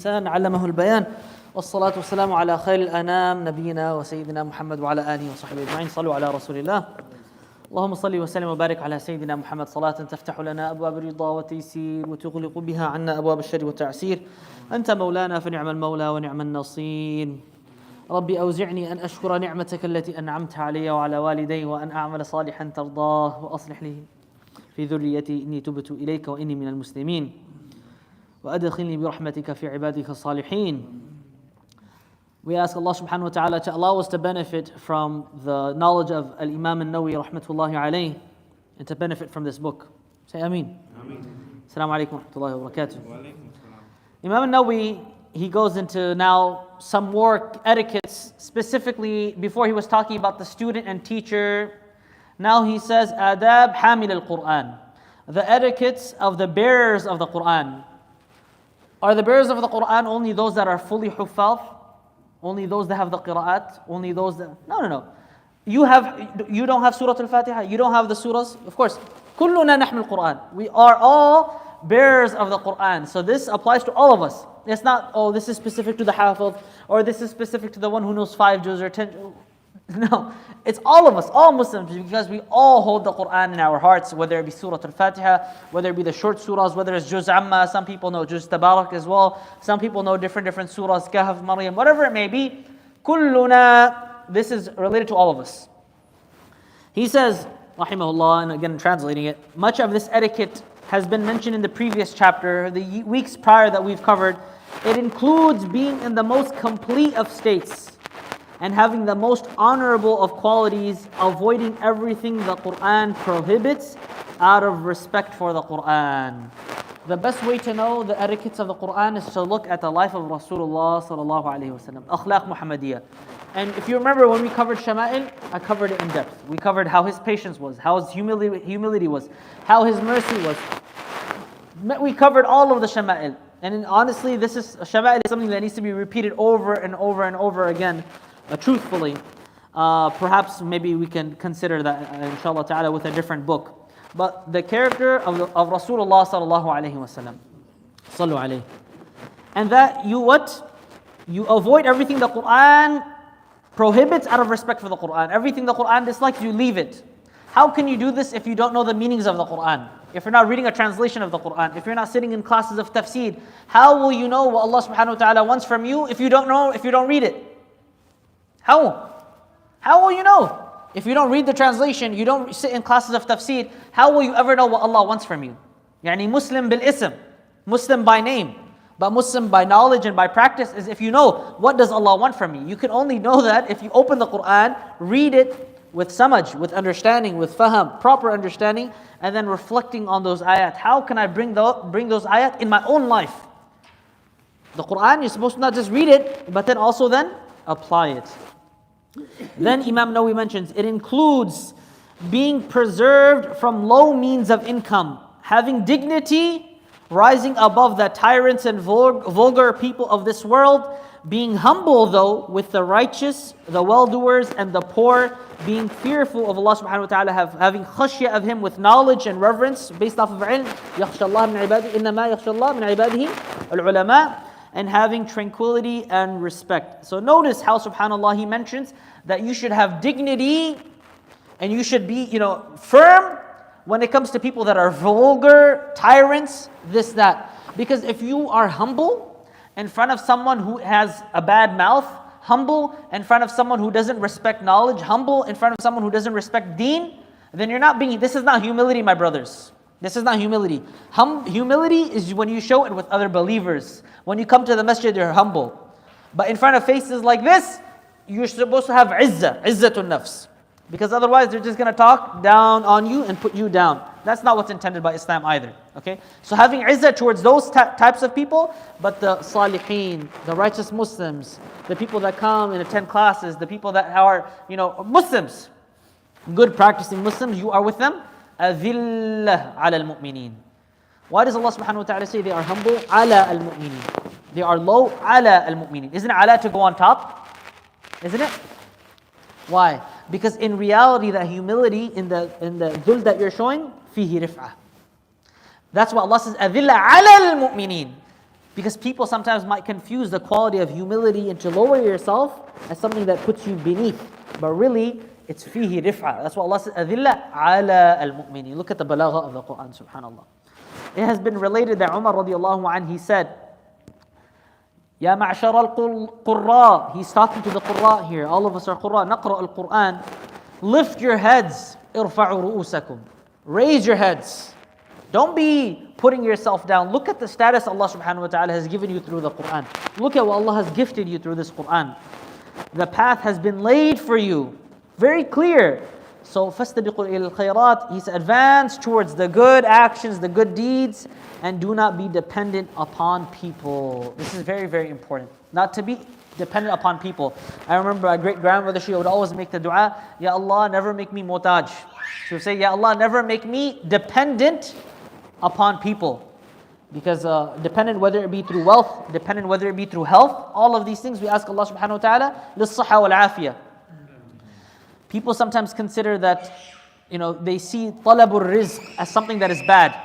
الإنسان علمه البيان والصلاة والسلام على خير الأنام نبينا وسيدنا محمد وعلى آله وصحبه أجمعين. صلوا على رسول الله. اللهم صل وسلم وبارك على سيدنا محمد صلاة تفتح لنا أبواب الرضا والتيسير وتغلق بها عنا أبواب الشر والتعسير. أنت مولانا فنعم المولى ونعم النصير. ربي أوزعني أن أشكر نعمتك التي أنعمت علي وعلى والدي وأن أعمل صالحا ترضاه وأصلح لي في ذريتي إني تبت إليك وإني من المسلمين وأدخلني برحمتك في عبادك الصالحين. We ask Allah subhanahu wa ta'ala to allow us to benefit from the knowledge of Al-Imam An-Nawawi rahmatullahi alayhi and to benefit from this book. Say Ameen. Assalamu alaikum wa rahmatullahi wa barakatuh. Imam An-Nawawi, he goes into now some more etiquettes, specifically before he was talking about the student and teacher. Now he says, Adab Hamil al-Quran, the etiquettes of the bearers of the Quran. Are the bearers of the Quran only those that are fully huffaz? Only those that have the qira'at? Only those that... No. You don't have Surah Al-Fatiha? You don't have the surahs? Of course. كُلُّنَا نَحْمِلُ الْقُرْآنِ. We are all bearers of the Quran. So this applies to all of us. It's not, oh, this is specific to the hafiz, or this is specific to the one who knows 5 juz or 10 juz. No, it's all of us, all Muslims, because we all hold the Quran in our hearts, whether it be Surah Al-Fatiha, whether it be the short surahs, whether it's Juz Amma, some people know Juz Tabarak as well, some people know different surahs, Kahf, Maryam, whatever it may be. Kulluna, this is related to all of us. He says, rahimahullah, and again translating it, much of this etiquette has been mentioned in the previous chapter, the weeks prior that we've covered. It includes being in the most complete of states and having the most honorable of qualities, avoiding everything the Quran prohibits out of respect for the Quran. The best way to know the etiquettes of the Quran is to look at the life of Rasulullah sallallahu alaihi wasallam, Akhlaq Muhammadiyah. And if you remember when we covered Shama'il, I covered it in depth. We covered how his patience was, how his humility was, how his mercy was. We covered all of the Shama'il. And honestly, Shama'il is something that needs to be repeated over and over and over again. Truthfully, perhaps maybe we can consider that inshallah ta'ala with a different book. But the character of Rasulullah sallallahu alayhi wa sallam, sallu alayhi. And that you avoid everything the Quran prohibits out of respect for the Quran. Everything the Quran dislikes, you leave it. How can you do this if you don't know the meanings of the Quran? If you're not reading a translation of the Quran, if you're not sitting in classes of tafsir, how will you know what Allah subhanahu wa ta'ala wants from you if you don't read it? How will you know? If you don't read the translation, you don't sit in classes of tafsir, how will you ever know what Allah wants from you? Yani Muslim bil ism, Muslim by name, but Muslim by knowledge and by practice is if you know what does Allah want from you. You can only know that if you open the Quran, read it with samaj, with understanding, with faham, proper understanding, and then reflecting on those ayat. How can I bring those ayat in my own life? The Quran, you're supposed to not just read it, but then also then apply it. Then Imam Nawawi mentions, it includes being preserved from low means of income, having dignity, rising above the tyrants and vulgar people of this world, being humble though with the righteous, the well-doers and the poor, being fearful of Allah subhanahu wa ta'ala, having khashya of Him with knowledge and reverence based off of ilm, يَخْشَى اللَّهَ مِنْ عِبَادِهِ إِنَّمَا يَخْشَى اللَّهَ مِنْ عِبَادِهِ الْعُلَمَاء, and having tranquility and respect. So notice how subhanAllah he mentions that you should have dignity and you should be, firm when it comes to people that are vulgar, tyrants, this, that. Because if you are humble in front of someone who has a bad mouth, humble in front of someone who doesn't respect knowledge, humble in front of someone who doesn't respect deen, then this is not humility, my brothers. This is not humility. Humility is when you show it with other believers. When you come to the masjid, you're humble. But in front of faces like this, you're supposed to have izzatun nafs. Because otherwise they're just going to talk down on you and put you down. That's not what's intended by Islam either. Okay? So having izzah towards those types of people, but the salihin, the righteous Muslims, the people that come and attend classes, the people that are, Muslims, good practicing Muslims, you are with them. أذلة على المؤمنين. Why does Allah subhanahu wa ta'ala say they are humble? على المؤمنين. They are low على المؤمنين. Isn't على to go on top? Isn't it? Why? Because in reality, that humility in the dhul that you're showing, فيه رفعة. That's why Allah says أذلة على المؤمنين. Because people sometimes might confuse the quality of humility and to lower yourself as something that puts you beneath. But really, it's fihi rif'a. That's what Allah says, أَذِلَّ عَلَى الْمُؤْمِنِينَ. Look at the balagha of the Quran, subhanAllah. It has been related that Umar radiallahu anhu, he said, Ya ma'shar al-qurra. He's talking to the qurra here. All of us are qurra. Naqra al-Quran. Lift your heads. Irfa'u ru'usakum. Raise your heads. Don't be putting yourself down. Look at the status Allah subhanahu wa ta'ala has given you through the Quran. Look at what Allah has gifted you through this Quran. The path has been laid for you. Very clear. So, فَاسْتَبِقُوا إِلَى الْخَيْرَاتِ. He said, advance towards the good actions, the good deeds, and do not be dependent upon people. This is very, very important. Not to be dependent upon people. I remember my great-grandmother, she would always make the dua, Ya Allah, never make me muhtaj. She would say, Ya Allah, never make me dependent upon people. Because dependent whether it be through wealth, dependent whether it be through health, all of these things we ask Allah subhanahu wa ta'ala, لِلصَّحَةِ وَالْعَافِيَةِ. People sometimes consider that, they see talabur rizq as something that is bad.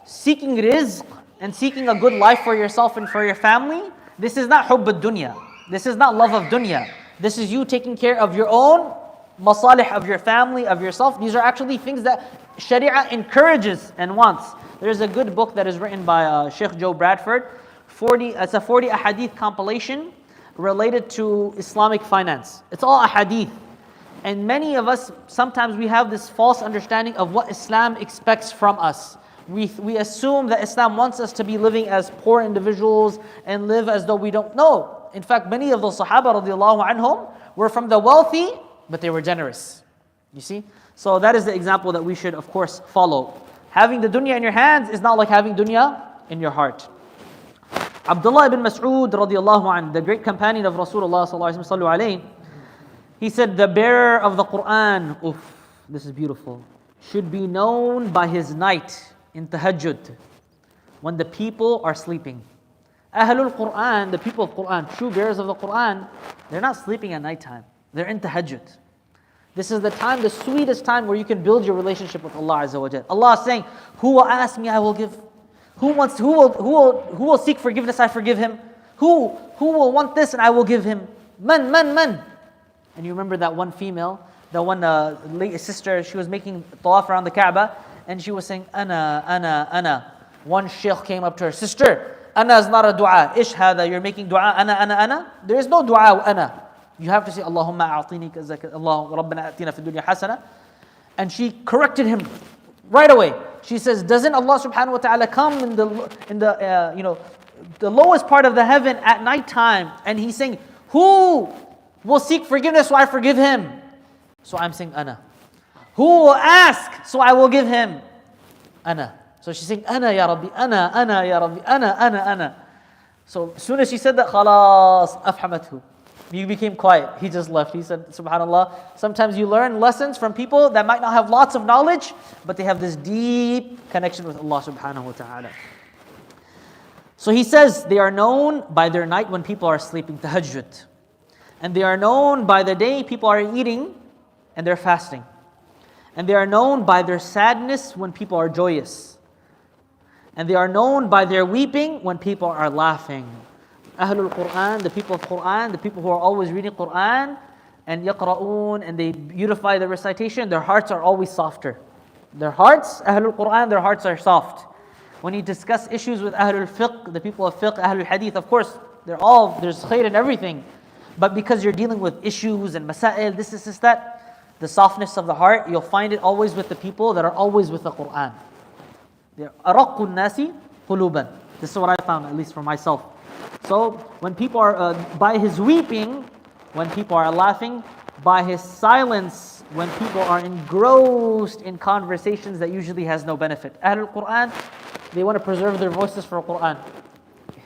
Seeking rizq and seeking a good life for yourself and for your family, this is not hubb ad-dunya. This is not love of dunya. This is you taking care of your own masalih, of your family, of yourself. These are actually things that Sharia encourages and wants. There's a good book that is written by Sheikh Joe Bradford. It's a 40 ahadith compilation related to Islamic finance. It's all ahadith. And many of us, sometimes we have this false understanding of what Islam expects from us. We assume that Islam wants us to be living as poor individuals and live as though we don't know. In fact, many of the Sahaba radiallahu anhum were from the wealthy, but they were generous. You see? So that is the example that we should, of course, follow. Having the dunya in your hands is not like having dunya in your heart. Abdullah ibn Mas'ud radiallahu anhu, the great companion of Rasulullah sallallahu alaihi wasallam, he said, the bearer of the Quran, this is beautiful, should be known by his night in tahajjud, when the people are sleeping. Ahlul Quran, the people of Quran, true bearers of the Quran, they're not sleeping at nighttime. They're in tahajjud. This is the time, the sweetest time where you can build your relationship with Allah Azza wa Jal. Allah is saying, who will ask me, I will give. Who will seek forgiveness, I forgive him. Who will want this and I will give him. Man. And you remember that one female, the one sister, she was making tawaf around the Kaaba, and she was saying, Ana. One shaykh came up to her, sister, Ana is not a dua. Ish hada, you're making dua, Ana. There is no dua, Ana. You have to say, Allahumma a'atini kazaka, Allah, Rabbana atina fi dunya hasana. And she corrected him right away. She says, doesn't Allah subhanahu wa ta'ala come in the lowest part of the heaven at night time, and he's saying, who will seek forgiveness so I forgive him? So I'm saying Ana. Who will ask so I will give him? Ana. So she's saying Ana ya Rabbi, Ana ya Rabbi, Ana. So as soon as she said that, khalas, afhamathu. He became quiet. He just left. He said, subhanAllah, sometimes you learn lessons from people that might not have lots of knowledge, but they have this deep connection with Allah subhanahu wa ta'ala. So he says, they are known by their night when people are sleeping, tahajjud. And they are known by the day people are eating and they're fasting. And they are known by their sadness when people are joyous. And they are known by their weeping when people are laughing. Ahlul Quran, the people of Quran, the people who are always reading Quran and yaqra'oon, and they beautify the recitation, their hearts are always softer. Their hearts, Ahlul Quran, their hearts are soft. When you discuss issues with Ahlul Fiqh, the people of Fiqh, Ahlul Hadith, of course, there's khair in everything. But because you're dealing with issues and masail, this, that, the softness of the heart, you'll find it always with the people that are always with the Quran. They're araqqun nasi quluban. This is what I found, at least for myself. So when people are, by his weeping, when people are laughing, by his silence, when people are engrossed in conversations that usually has no benefit. Ahlul Quran, they want to preserve their voices for Quran.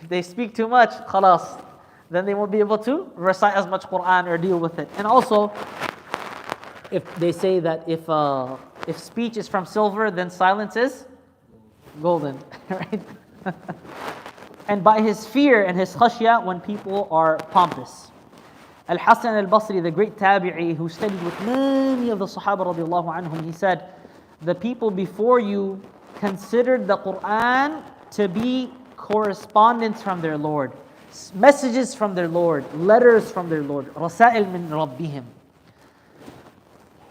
If they speak too much, khalas, then they won't be able to recite as much Quran or deal with it. And also, if they say that if speech is from silver, then silence is golden, right? And by his fear and his khashya when people are pompous. Al-Hasan al-Basri, the great tabi'i who studied with many of the Sahaba radiallahu anhum, he said, the people before you considered the Quran to be correspondence from their Lord, messages from their Lord, letters from their Lord. رَسَائِل مِّن رَبِّهِمْ.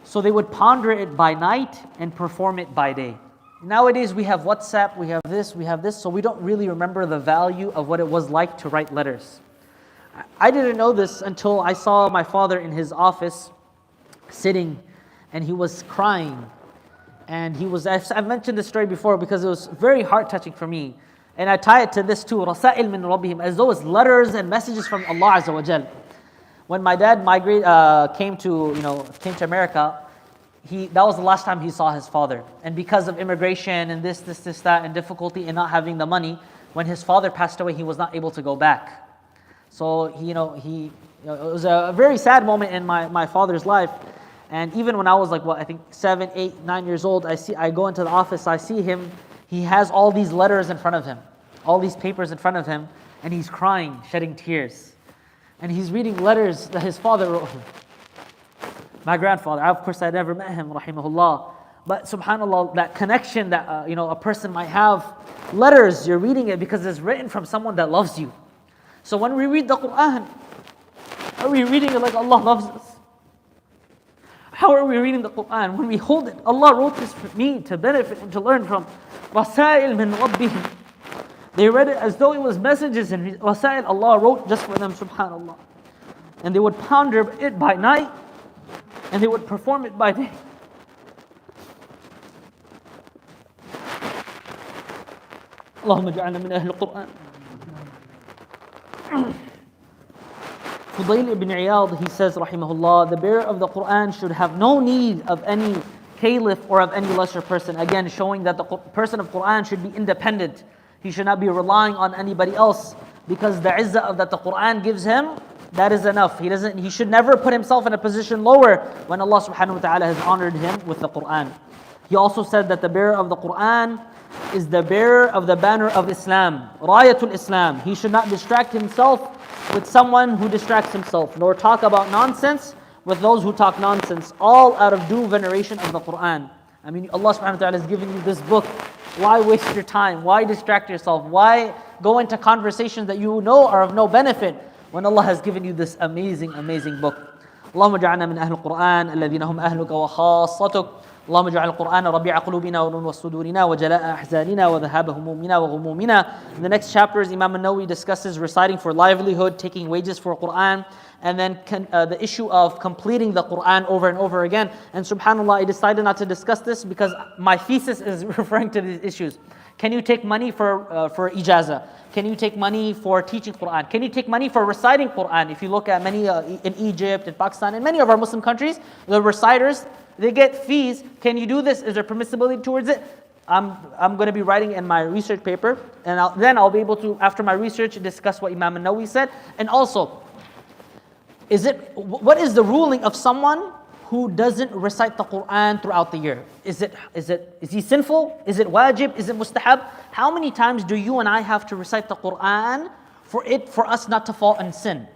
So they would ponder it by night and perform it by day. Nowadays we have WhatsApp, we have this, so we don't really remember the value of what it was like to write letters. I didn't know this until I saw my father in his office sitting, and he was crying. And I've mentioned this story before because it was very heart-touching for me. And I tie it to this too, رَسَائِل مِّن رَبِّهِمْ, as though it's letters and messages from Allah Azza wa Jal. When my dad came to America, that was the last time he saw his father. And because of immigration and this, that, and difficulty in not having the money, when his father passed away, he was not able to go back. So it was a very sad moment in my father's life. And even when I was like, I think 7, 8, 9 years old, I go into the office, I see him, he has all these letters in front of him, all these papers in front of him, and he's crying, shedding tears. And he's reading letters that his father wrote him. My grandfather, of course I never met him, rahimahullah. But subhanAllah, that connection that a person might have, letters, you're reading it because it's written from someone that loves you. So when we read the Quran, are we reading it like Allah loves us? How are we reading the Quran? When we hold it, Allah wrote this for me to benefit and to learn from. رَسَائِل مِّن رَبِّهِمْ. They read it as though it was messages and رَسَائِل Allah wrote just for them, subhanAllah. And they would ponder it by night, and they would perform it by day. Allahumma ja'alna min ahli al-Quran. Fudayl ibn Iyad, he says, rahimahullah, the bearer of the Quran should have no need of any caliph or of any lesser person. Again, showing that the person of Quran should be independent. He should not be relying on anybody else, because the izzah that the Quran gives him, that is enough. He should never put himself in a position lower when Allah subhanahu wa ta'ala has honored him with the Quran. He also said that the bearer of the Quran is the bearer of the banner of Islam, Rayatul Islam. He should not distract himself with someone who distracts himself, nor talk about nonsense with those who talk nonsense, all out of due veneration of the Quran. I mean, Allah subhanahu wa ta'ala has given you this book. Why waste your time? Why distract yourself? Why go into conversations that you know are of no benefit when Allah has given you this amazing, amazing book? اللهم اجعلنا من أهل القرآن الذين هم أهلك وخاصتك. اللهم اجعل القرآن ربيع قلوبنا ونور صدورنا وجلاء أحزاننا وذهاب همومنا وغمومنا. In the next chapters, Imam an-Nawawi discusses reciting for livelihood, taking wages for Quran, and then the issue of completing the Quran over and over again. And subhanAllah, I decided not to discuss this because my thesis is referring to these issues. Can you take money for ijazah? Can you take money for teaching Quran? Can you take money for reciting Quran? If you look at many in Egypt, in Pakistan, in many of our Muslim countries, the reciters, they get fees. Can you do this? Is there permissibility towards it? I'm going to be writing in my research paper, and then I'll be able to, after my research, discuss what Imam an-Nawawi said. And also, what is the ruling of someone who doesn't recite the Quran throughout the year? Is he sinful? Is it wajib? Is it mustahab? How many times do you and I have to recite the Quran for us not to fall in sin?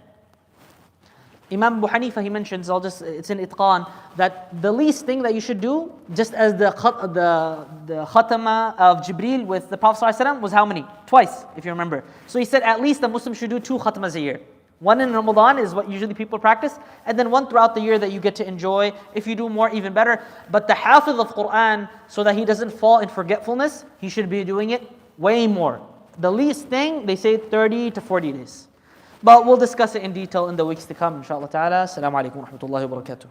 Imam Abu Hanifa, he mentions, it's in Itqan, that the least thing that you should do, just as the khatama of Jibreel with the Prophet ﷺ was how many? Twice, if you remember. So he said at least a Muslim should do 2 khatamas a year. One in Ramadan is what usually people practice, and then one throughout the year that you get to enjoy. If you do more, even better. But the hafiz of Quran, so that he doesn't fall in forgetfulness, he should be doing it way more. The least thing, they say 30 to 40 days. But we'll discuss it in detail in the weeks to come, inshallah ta'ala. Assalamu alaikum wa rahmatullahi wa barakatuh.